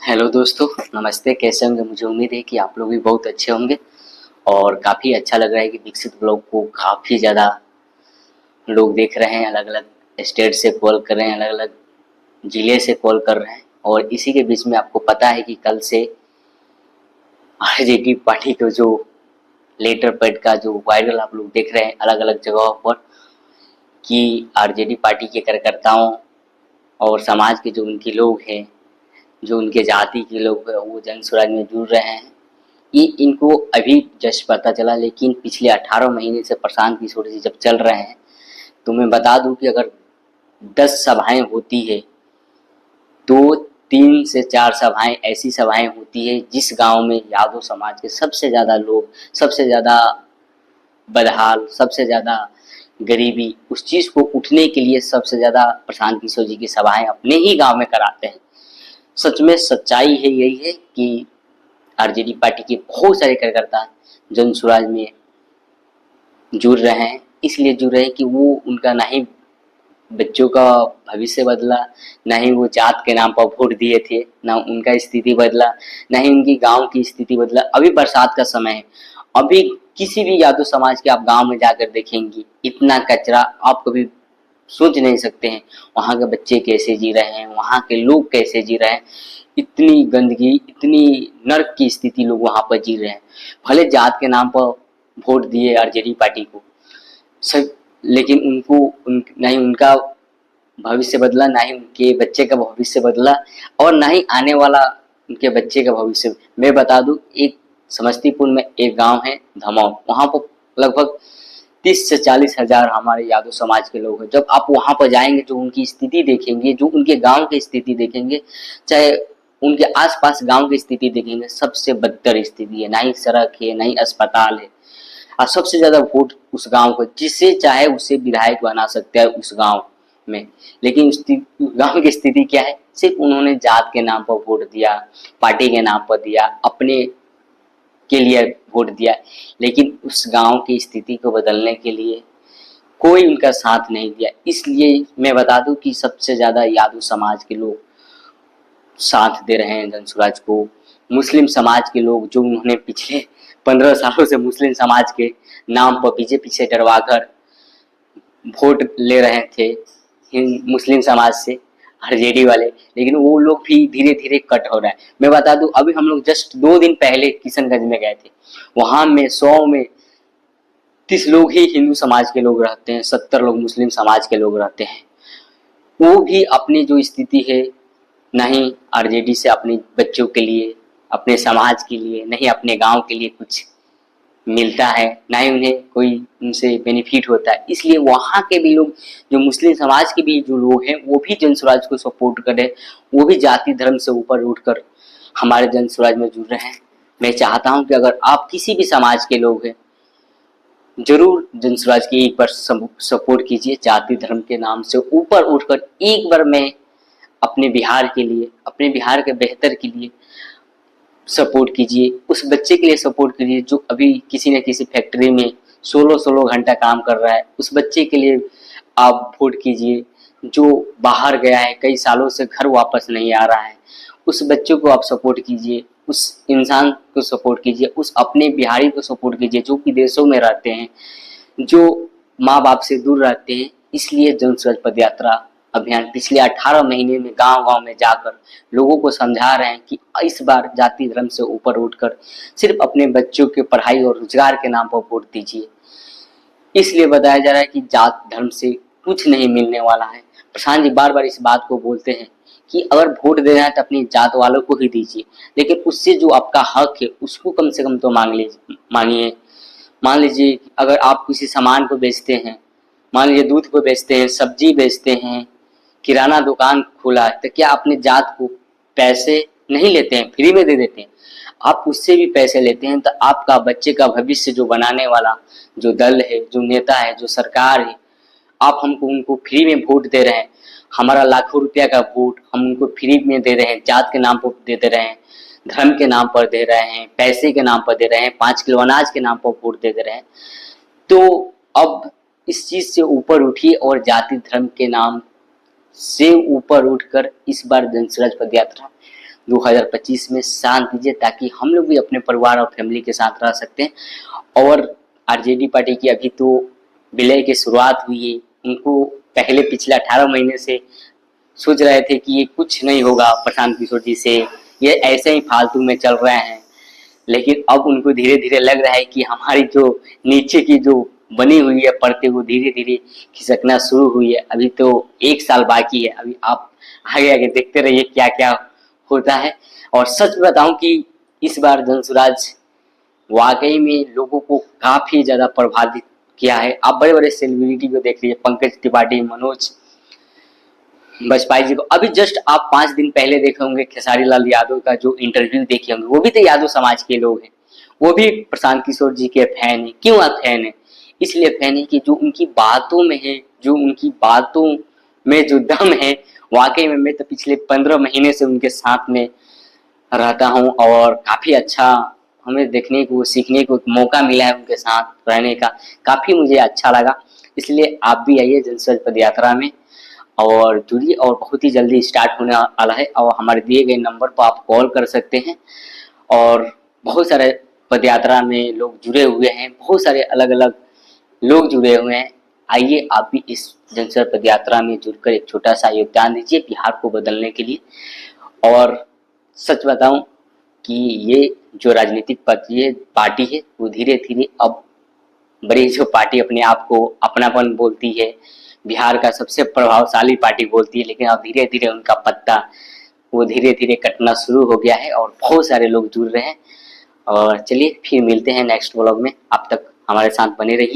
Hello दोस्तों, नमस्ते। कैसे होंगे? मुझे उम्मीद है कि आप लोग भी बहुत अच्छे होंगे और काफ़ी अच्छा लग रहा है कि विकसित ब्लॉग को काफ़ी ज़्यादा लोग देख रहे हैं। अलग अलग स्टेट से कॉल कर रहे हैं, अलग अलग ज़िले से कॉल कर रहे हैं। और इसी के बीच में आपको पता है कि कल से आरजेडी पार्टी को जो लेटर पैड का जो वायरल आप लोग देख रहे हैं अलग अलग जगहों पर, कि आरजेडी पार्टी के कार्यकर्ताओं और समाज के जो उनके लोग हैं, जो उनके जाति के लोग हैं, वो जन स्वराज में जुड़ रहे हैं। ये इनको अभी जस्ट पता चला, लेकिन पिछले 18 महीने से प्रशांत किशोर जी जब चल रहे हैं, तो मैं बता दूं कि अगर 10 सभाएं होती है तो 3 से 4 सभाएं ऐसी सभाएं होती है जिस गांव में यादव समाज के सबसे ज़्यादा लोग, सबसे ज़्यादा बदहाल, सबसे ज़्यादा गरीबी, उस चीज़ को उठने के लिए सबसे ज़्यादा प्रशांत किशोर जी की सभाएं अपने ही गांव में कराते हैं। सच में सच्चाई है यही है कि आरजेडी पार्टी के बहुत सारे कार्यकर्ता जन स्वराज में जुड़ रहे हैं। इसलिए जुड़ रहे हैं कि वो उनका ना ही बच्चों का भविष्य बदला, ना ही वो जात के नाम पर वोट दिए थे, ना उनका स्थिति बदला, ना ही उनकी गांव की स्थिति बदला। अभी बरसात का समय है, अभी किसी भी यादव समाज के आप गांव में जाकर देखेंगे, इतना कचरा आप कभी सोच नहीं सकते हैं। वहाँ के बच्चे कैसे जी रहे हैं, वहाँ के लोग कैसे जी रहे हैं, इतनी गंदगी, इतनी नर्क की स्थिति लोग वहाँ पर जी रहे हैं। भले जात के नाम पर वोट दिए आरजेडी पार्टी को सब, लेकिन उनको ना ही उनका भविष्य बदला, ना ही उनके बच्चे का भविष्य बदला, और ना ही आने वाला उनके बच्चे का भविष्य। मैं बता दूं, एक समस्तीपुर में एक गांव है धमौन, वहाँ पर लगभग 30 से 40 हजार हमारे यादव समाज के लोग हैं। जब आप वहाँ पर जाएंगे, जो उनकी स्थिति देखेंगे, जो उनके गांव की स्थिति देखेंगे, चाहे उनके आसपास गांव की स्थिति देखेंगे, सबसे बदतर स्थिति है। ना ही सड़क है, ना ही अस्पताल है, और सबसे ज्यादा वोट उस गांव को, जिसे चाहे उसे विधायक बना सकते हैं उस गांव में। लेकिन उस गांव की स्थिति क्या है? सिर्फ उन्होंने जात के नाम पर वोट दिया, पार्टी के नाम पर दिया, अपने के लिए वोट दिया, लेकिन उस गांव की स्थिति को बदलने के लिए कोई उनका साथ नहीं दिया। इसलिए मैं बता दूं कि सबसे ज्यादा यादव समाज के लोग साथ दे रहे हैं जनसुराज को। मुस्लिम समाज के लोग, जो उन्होंने पिछले 15 सालों से मुस्लिम समाज के नाम पर बीजेपी से डरवाकर वोट ले रहे थे मुस्लिम समाज से आरजेडी वाले, लेकिन वो लोग भी धीरे धीरे कट हो रहा है। मैं बता दूं, अभी हम लोग जस्ट 2 दिन पहले किशनगंज में गए थे। वहां में 100 में 30 लोग ही हिंदू समाज के लोग रहते हैं, 70 लोग मुस्लिम समाज के लोग रहते हैं। वो भी अपनी जो स्थिति है, नहीं आरजेडी से अपने बच्चों के लिए, अपने समाज के लिए, नहीं अपने गांव के लिए कुछ मिलता है, ना ही उन्हें कोई उनसे बेनिफिट होता है। इसलिए वहाँ के भी लोग, जो मुस्लिम समाज के भी जो लोग हैं, वो भी जन स्वराज को सपोर्ट करें। वो भी जाति धर्म से ऊपर उठकर हमारे जन स्वराज में जुड़ रहे हैं। मैं चाहता हूँ कि अगर आप किसी भी समाज के लोग हैं, जरूर जन स्वराज की एक बार सपोर्ट कीजिए। जाति धर्म के नाम से ऊपर उठकर एक बार मैं अपने बिहार के लिए, अपने बिहार के बेहतर के लिए सपोर्ट कीजिए। उस बच्चे के लिए सपोर्ट कीजिए जो अभी किसी न किसी फैक्ट्री में 16-16 घंटा काम कर रहा है। उस बच्चे के लिए आप वोट कीजिए जो बाहर गया है, कई सालों से घर वापस नहीं आ रहा है। उस बच्चे को आप सपोर्ट कीजिए, उस इंसान को सपोर्ट कीजिए, उस अपने बिहारी को सपोर्ट कीजिए जो विदेशों में रहते हैं, जो माँ बाप से दूर रहते हैं। इसलिए जन स्वराज पद यात्रा अभियान पिछले 18 महीने में गांव-गांव में जाकर लोगों को समझा रहे हैं कि इस बार जाति धर्म से ऊपर उठकर सिर्फ अपने बच्चों के पढ़ाई और रोजगार के नाम पर वोट दीजिए। इसलिए बताया जा रहा है कि जात धर्म से कुछ नहीं मिलने वाला है। प्रशांत जी बार बार इस बात को बोलते हैं कि अगर वोट देना है तो अपनी जात वालों को ही दीजिए, लेकिन उससे जो आपका हक है उसको कम से कम तो मांगिए। मान लीजिए अगर आप किसी सामान को बेचते हैं, मान लीजिए दूध को बेचते हैं, सब्जी बेचते हैं, किराना दुकान खोला है, तो क्या अपने जात को पैसे नहीं लेते हैं, फ्री में दे देते हैं? आप उससे भी पैसे लेते हैं। तो आपका बच्चे का भविष्य जो बनाने वाला जो दल है, जो नेता है, जो सरकार है, आप हमको उनको फ्री में वोट दे रहे हैं। हमारा लाखों रुपया का वोट हम उनको फ्री में दे रहे हैं, जात के नाम पर दे रहे हैं, धर्म के नाम पर दे रहे हैं, पैसे के नाम पर दे रहे हैं, 5 किलो अनाज के नाम पर वोट दे रहे हैं। तो अब इस चीज से ऊपर उठिए और जाति धर्म के नाम से ऊपर उठकर इस बार जन स्वराज पद यात्रा 2025 में शांत दीजिए, ताकि हम लोग भी अपने परिवार और फैमिली के साथ रह सकते हैं। और आरजेडी पार्टी की अभी तो विलय की शुरुआत हुई है। उनको पहले पिछले 18 महीने से सोच रहे थे कि ये कुछ नहीं होगा प्रशांत किशोर जी से, ये ऐसे ही फालतू में चल रहे हैं, लेकिन अब उनको धीरे धीरे लग रहा है कि हमारी जो नीचे की जो बनी हुई है परतें वो धीरे धीरे खिसकना शुरू हुई है। अभी तो 1 साल बाकी है, अभी आप आगे आगे देखते रहिए क्या क्या होता है। और सच बताऊं कि इस बार जनसुराज वाकई में लोगों को काफी ज्यादा प्रभावित किया है। आप बड़े बड़े सेलिब्रिटी को देख लीजिए, पंकज त्रिपाठी, मनोज बजपाई जी को अभी जस्ट आप 5 दिन पहले देखे होंगे, खेसारी लाल यादव का जो इंटरव्यू देखे होंगे, वो भी तो यादव समाज के लोग हैं, वो भी प्रशांत किशोर जी के फैन है। क्यों आप फैन है? इसलिए फैन है कि जो उनकी बातों में है, जो उनकी बातों में जो दम है, वाकई में मैं तो पिछले 15 महीने से उनके साथ में रहता हूँ और काफी अच्छा हमें देखने को सीखने को मौका मिला है उनके साथ रहने का, काफी मुझे अच्छा लगा। इसलिए आप भी आइए जनसुराज पद यात्रा में और जुड़िए, और बहुत ही जल्दी स्टार्ट होने वाला है और हमारे दिए गए नंबर पर आप कॉल कर सकते हैं। और बहुत सारे पद यात्रा में लोग जुड़े हुए हैं, बहुत सारे अलग अलग लोग जुड़े हुए हैं। आइए आप भी इस जनसुराज पद यात्रा में जुड़कर एक छोटा सा योगदान दीजिए बिहार को बदलने के लिए। और सच बताऊं कि ये जो राजनीतिक पार्टी है वो धीरे धीरे अब बड़ी जो पार्टी अपने आप को अपनापन बोलती है, बिहार का सबसे प्रभावशाली पार्टी बोलती है, लेकिन अब धीरे धीरे उनका पत्ता वो धीरे धीरे कटना शुरू हो गया है और बहुत सारे लोग जुड़ रहे हैं। और चलिए फिर मिलते हैं नेक्स्ट व्लॉग में, अब तक हमारे साथ बने रहिए।